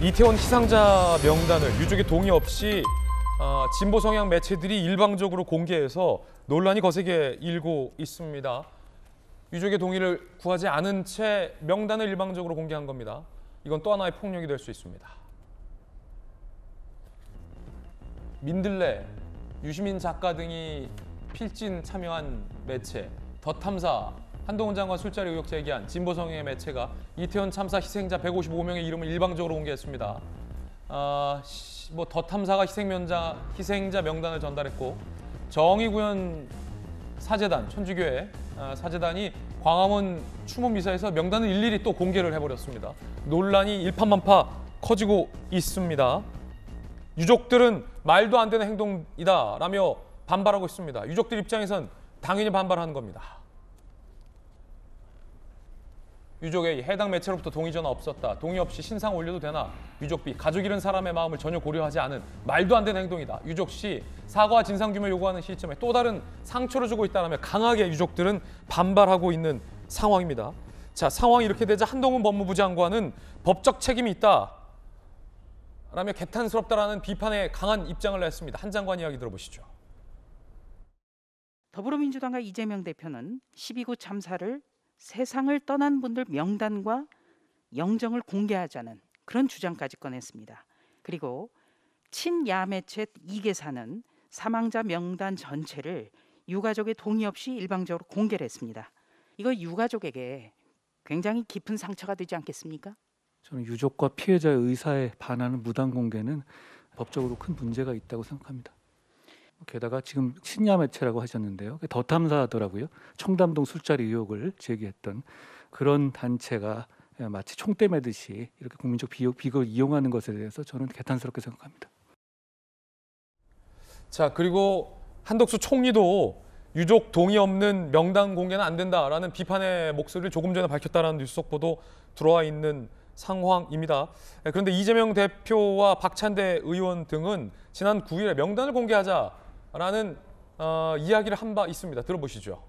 이태원 희생자 명단을 유족의 동의 없이 진보 성향 매체들이 일방적으로 공개해서 논란이 거세게 일고 있습니다. 유족의 동의를 구하지 않은 채 명단을 일방적으로 공개한 겁니다. 이건 또 하나의 폭력이 될 수 있습니다. 민들레, 유시민 작가 등이 필진 참여한 매체, 더 탐사, 한동훈 장관 술자리 의혹 제기한 진보 성향의 매체가 이태원 참사 희생자 155명의 이름을 일방적으로 공개했습니다. 더 탐사가 희생자 명단을 전달했고, 정의구현 사재단, 천주교회 사재단이 광화문 추모 미사에서 명단을 일일이 또 공개를 해버렸습니다. 논란이 일파만파 커지고 있습니다. 유족들은 말도 안 되는 행동이다라며 반발하고 있습니다. 유족들 입장에선 당연히 반발하는 겁니다. 유족의 해당 매체로부터 동의 전화 없었다. 동의 없이 신상 올려도 되나? 유족비, 가족 잃은 사람의 마음을 전혀 고려하지 않은 말도 안 되는 행동이다. 유족 시 사과와 진상규명 요구하는 시점에 또 다른 상처를 주고 있다라며 강하게 유족들은 반발하고 있는 상황입니다. 자, 상황이 이렇게 되자 한동훈 법무부 장관은 법적 책임이 있다 라며 개탄스럽다라는 비판에 강한 입장을 냈습니다. 한 장관 이야기 들어보시죠. 더불어민주당과 이재명 대표는 12구 참사를 세상을 떠난 분들 명단과 영정을 공개하자는 그런 주장까지 꺼냈습니다. 그리고 친야매체 이계사는 사망자 명단 전체를 유가족의 동의 없이 일방적으로 공개를 했습니다. 이거 유가족에게 굉장히 깊은 상처가 되지 않겠습니까? 저는 유족과 피해자의 의사에 반하는 무단 공개는 법적으로 큰 문제가 있다고 생각합니다. 게다가 지금 신야매체라고 하셨는데요. 더 탐사하더라고요. 청담동 술자리 의혹을 제기했던 그런 단체가 마치 총대 매듯이 이렇게 국민적 비극을 이용하는 것에 대해서 저는 개탄스럽게 생각합니다. 자, 그리고 한덕수 총리도 유족 동의 없는 명단 공개는 안 된다라는 비판의 목소리를 조금 전에 밝혔다라는 뉴스 속보도 들어와 있는 상황입니다. 그런데 이재명 대표와 박찬대 의원 등은 지난 9일에 명단을 공개하자라는 이야기를 한 바 있습니다. 들어보시죠.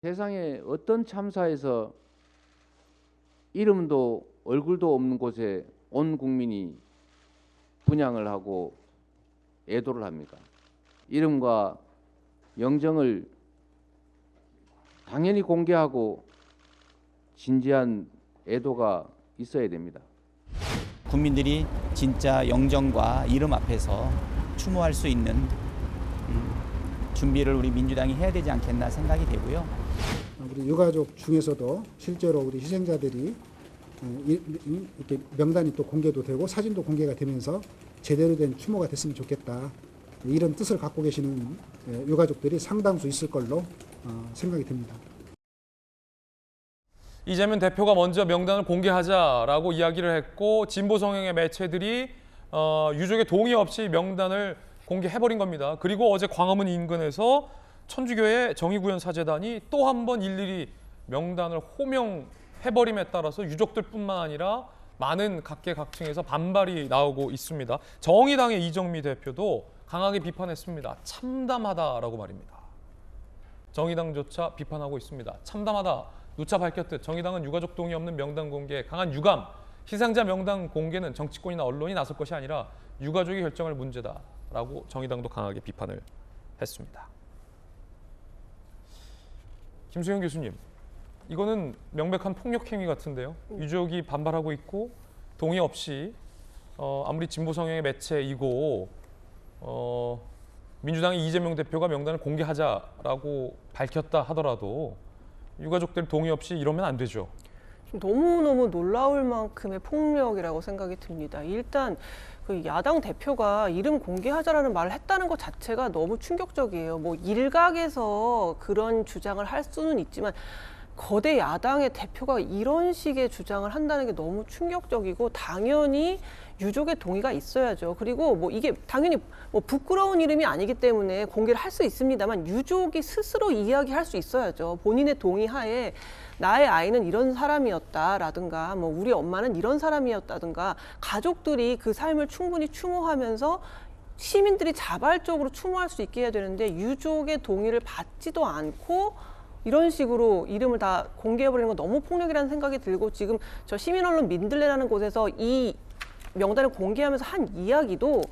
세상에 어떤 참사에서 이름도 얼굴도 없는 곳에 온 국민이 분향을 하고 애도를 합니까? 이름과 영정을 당연히 공개하고 진지한 애도가 있어야 됩니다. 국민들이 진짜 영정과 이름 앞에서 추모할 수 있는 준비를 우리 민주당이 해야 되지 않겠나 생각이 되고요. 우리 유가족 중에서도 실제로 우리 희생자들이 이렇게 명단이 또 공개도 되고 사진도 공개가 되면서 제대로 된 추모가 됐으면 좋겠다. 이런 뜻을 갖고 계시는 유가족들이 상당수 있을 걸로 생각이 듭니다. 이재명 대표가 먼저 명단을 공개하자라고 이야기를 했고, 진보 성향의 매체들이 유족의 동의 없이 명단을 공개해버린 겁니다. 그리고 어제 광화문 인근에서 천주교회 정의구현 사재단이 또 한 번 일일이 명단을 호명해버림에 따라서 유족들뿐만 아니라 많은 각계각층에서 반발이 나오고 있습니다. 정의당의 이정미 대표도 강하게 비판했습니다. 참담하다라고 말입니다. 정의당조차 비판하고 있습니다. 참담하다. 누차 밝혔듯 정의당은 유가족 동의 없는 명단 공개에 강한 유감, 희생자 명단 공개는 정치권이나 언론이 나설 것이 아니라 유가족이 결정할 문제다라고 정의당도 강하게 비판을 했습니다. 김수영 교수님, 이거는 명백한 폭력행위 같은데요. 유족이 반발하고 있고 동의 없이 아무리 진보 성향의 매체이고 민주당의 이재명 대표가 명단을 공개하자라고 밝혔다 하더라도 유가족들 동의 없이 이러면 안 되죠. 너무너무 놀라울 만큼의 폭력이라고 생각이 듭니다. 일단 그 야당 대표가 이름 공개하자라는 말을 했다는 것 자체가 너무 충격적이에요. 뭐 일각에서 그런 주장을 할 수는 있지만 거대 야당의 대표가 이런 식의 주장을 한다는 게 너무 충격적이고, 당연히 유족의 동의가 있어야죠. 그리고 뭐 이게 당연히 뭐 부끄러운 이름이 아니기 때문에 공개를 할 수 있습니다만, 유족이 스스로 이야기할 수 있어야죠. 본인의 동의하에 나의 아이는 이런 사람이었다라든가, 뭐 우리 엄마는 이런 사람이었다든가, 가족들이 그 삶을 충분히 추모하면서 시민들이 자발적으로 추모할 수 있게 해야 되는데, 유족의 동의를 받지도 않고 이런 식으로 이름을 다 공개해버리는 건 너무 폭력이라는 생각이 들고, 지금 저 시민언론 민들레라는 곳에서 이 명단을 공개하면서 한 이야기도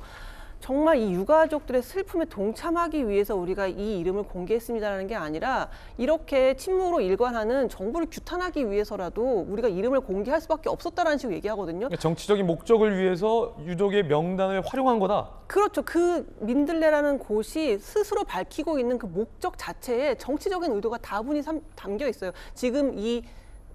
정말 이 유가족들의 슬픔에 동참하기 위해서 우리가 이 이름을 공개했습니다라는 게 아니라, 이렇게 침묵으로 일관하는 정부를 규탄하기 위해서라도 우리가 이름을 공개할 수밖에 없었다라는 식으로 얘기하거든요. 그러니까 정치적인 목적을 위해서 유족의 명단을 활용한 거다. 그렇죠. 그 민들레라는 곳이 스스로 밝히고 있는 그 목적 자체에 정치적인 의도가 다분히 담겨 있어요. 지금 이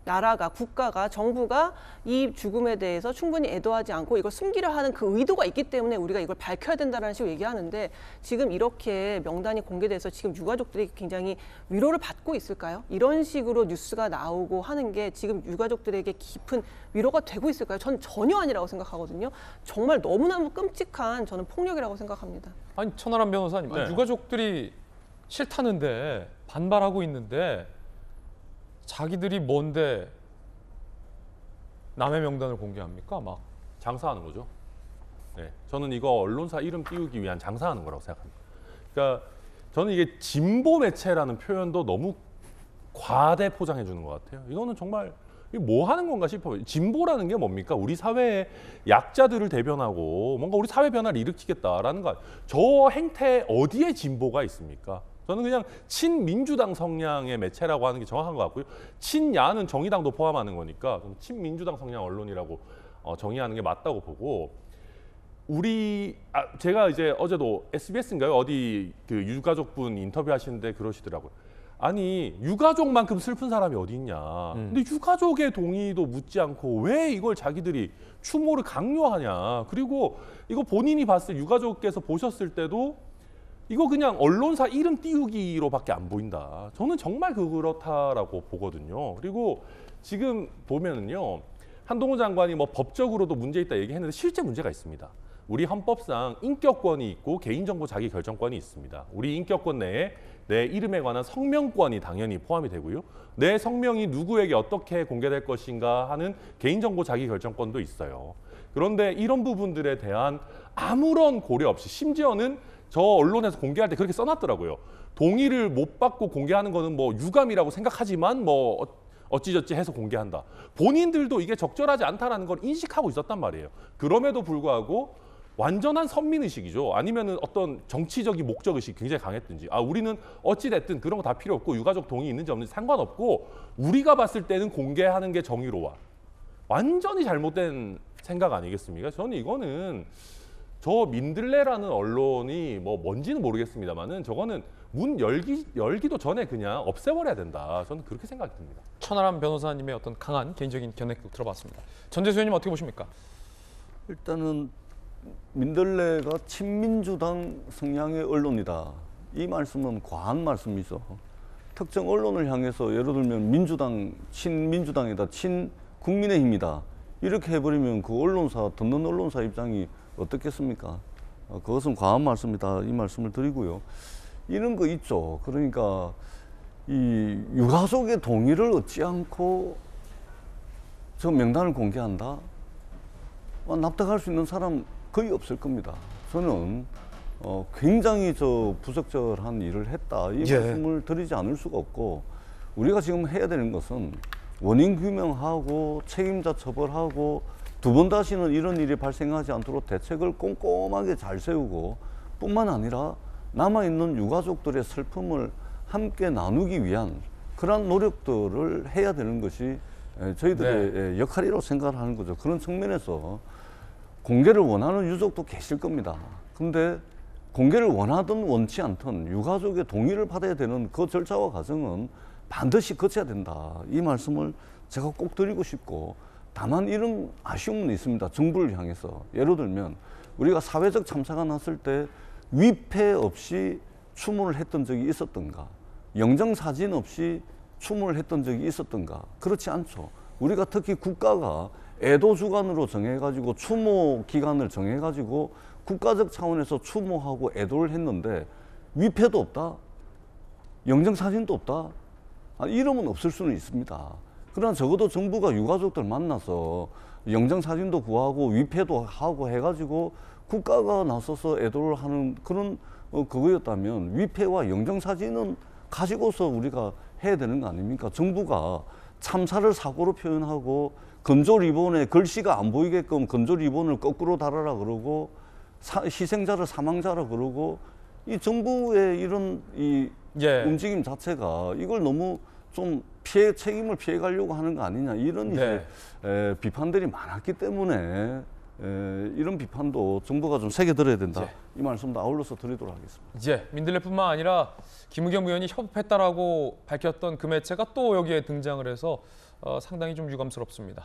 나라가, 국가가, 정부가 이 죽음에 대해서 충분히 애도하지 않고 이걸 숨기려 하는 그 의도가 있기 때문에 우리가 이걸 밝혀야 된다는 식으로 얘기하는데, 지금 이렇게 명단이 공개돼서 지금 유가족들이 굉장히 위로를 받고 있을까요? 이런 식으로 뉴스가 나오고 하는 게 지금 유가족들에게 깊은 위로가 되고 있을까요? 저는 전혀 아니라고 생각하거든요. 정말 너무너무 끔찍한, 저는 폭력이라고 생각합니다. 아니, 천하람 변호사님, 네. 유가족들이 싫다는데 반발하고 있는데 자기들이 뭔데 남의 명단을 공개합니까? 막 장사하는 거죠. 네, 저는 이거 언론사 이름 띄우기 위한 장사하는 거라고 생각합니다. 그러니까 저는 이게 진보 매체라는 표현도 너무 과대 포장해 주는 것 같아요. 이거는 정말 뭐 하는 건가 싶어요. 진보라는 게 뭡니까? 우리 사회의 약자들을 대변하고 뭔가 우리 사회 변화를 일으키겠다라는 것. 저 행태 어디에 진보가 있습니까? 저는 그냥 친민주당 성향의 매체라고 하는 게 정확한 것 같고요. 친야는 정의당도 포함하는 거니까 친민주당 성향 언론이라고 정의하는 게 맞다고 보고, 제가 이제 어제도 SBS인가요? 어디 그 유가족분 인터뷰하시는데 그러시더라고요. 아니, 유가족만큼 슬픈 사람이 어디 있냐. 근데 유가족의 동의도 묻지 않고 왜 이걸 자기들이 추모를 강요하냐. 그리고 이거 본인이 봤을, 유가족께서 보셨을 때도 이거 그냥 언론사 이름 띄우기로밖에 안 보인다. 저는 정말 그렇다라고 보거든요. 그리고 지금 보면은요, 한동훈 장관이 뭐 법적으로도 문제 있다 얘기했는데 실제 문제가 있습니다. 우리 헌법상 인격권이 있고 개인정보 자기결정권이 있습니다. 우리 인격권 내에 내 이름에 관한 성명권이 당연히 포함이 되고요. 내 성명이 누구에게 어떻게 공개될 것인가 하는 개인정보 자기결정권도 있어요. 그런데 이런 부분들에 대한 아무런 고려 없이, 심지어는 저 언론에서 공개할 때 그렇게 써놨더라고요. 동의를 못 받고 공개하는 거는 뭐 유감이라고 생각하지만 뭐 어찌저찌 해서 공개한다. 본인들도 이게 적절하지 않다라는 걸 인식하고 있었단 말이에요. 그럼에도 불구하고 완전한 선민의식이죠. 아니면은 어떤 정치적인 목적의식이 굉장히 강했든지, 우리는 어찌됐든 그런 거 다 필요 없고 유가족 동의 있는지 없는지 상관없고 우리가 봤을 때는 공개하는 게 정의로워. 완전히 잘못된 생각 아니겠습니까? 저는 이거는 저 민들레라는 언론이 뭐 뭔지는 모르겠습니다만은 저거는 문 열기도 전에 그냥 없애버려야 된다. 저는 그렇게 생각이 듭니다. 천하람 변호사님의 어떤 강한 개인적인 견해도 들어봤습니다. 전재수 의원님 어떻게 보십니까? 일단은 민들레가 친민주당 성향의 언론이다. 이 말씀은 과한 말씀이죠. 특정 언론을 향해서 예를 들면 민주당, 친민주당이다, 친국민의힘이다. 이렇게 해버리면 그 언론사, 듣는 언론사 입장이 어떻겠습니까? 그것은 과한 말씀이다. 이 말씀을 드리고요. 이런 거 있죠. 그러니까 이 유가족의 동의를 얻지 않고 저 명단을 공개한다? 납득할 수 있는 사람 거의 없을 겁니다. 저는 굉장히 부적절한 일을 했다. 이 말씀을 드리지 않을 수가 없고, 우리가 지금 해야 되는 것은 원인 규명하고 책임자 처벌하고 두 번 다시는 이런 일이 발생하지 않도록 대책을 꼼꼼하게 잘 세우고, 뿐만 아니라 남아있는 유가족들의 슬픔을 함께 나누기 위한 그런 노력들을 해야 되는 것이 저희들의 역할이라고 생각하는 거죠. 그런 측면에서 공개를 원하는 유족도 계실 겁니다. 근데 공개를 원하든 원치 않든 유가족의 동의를 받아야 되는 그 절차와 과정은 반드시 거쳐야 된다. 이 말씀을 제가 꼭 드리고 싶고, 다만 이런 아쉬움은 있습니다. 정부를 향해서. 예를 들면 우리가 사회적 참사가 났을 때 위패 없이 추모를 했던 적이 있었던가, 영정사진 없이 추모를 했던 적이 있었던가. 그렇지 않죠. 우리가 특히 국가가 애도 주간으로 정해가지고 추모 기간을 정해가지고 국가적 차원에서 추모하고 애도를 했는데 위패도 없다, 영정사진도 없다, 이러면 없을 수는 있습니다. 그러나 적어도 정부가 유가족들 만나서 영정사진도 구하고 위패도 하고 해가지고 국가가 나서서 애도를 하는 그런 그거였다면, 위패와 영정사진은 가지고서 우리가 해야 되는 거 아닙니까? 정부가 참사를 사고로 표현하고 건조 리본에 글씨가 안 보이게끔 건조 리본을 거꾸로 달아라 그러고 희생자를 사망자라 그러고 이 정부의 이런 이 예. 움직임 자체가 이걸 너무 좀 책임을 피해 가려고 하는 거 아니냐 이런 이제 비판들이 많았기 때문에 이런 비판도 정부가 좀 새겨 들어야 된다. 이 말씀도 아울러서 드리도록 하겠습니다. 민들레뿐만 아니라 김의겸 의원이 협업했다라고 밝혔던 그 매체가 또 여기에 등장을 해서 상당히 좀 유감스럽습니다.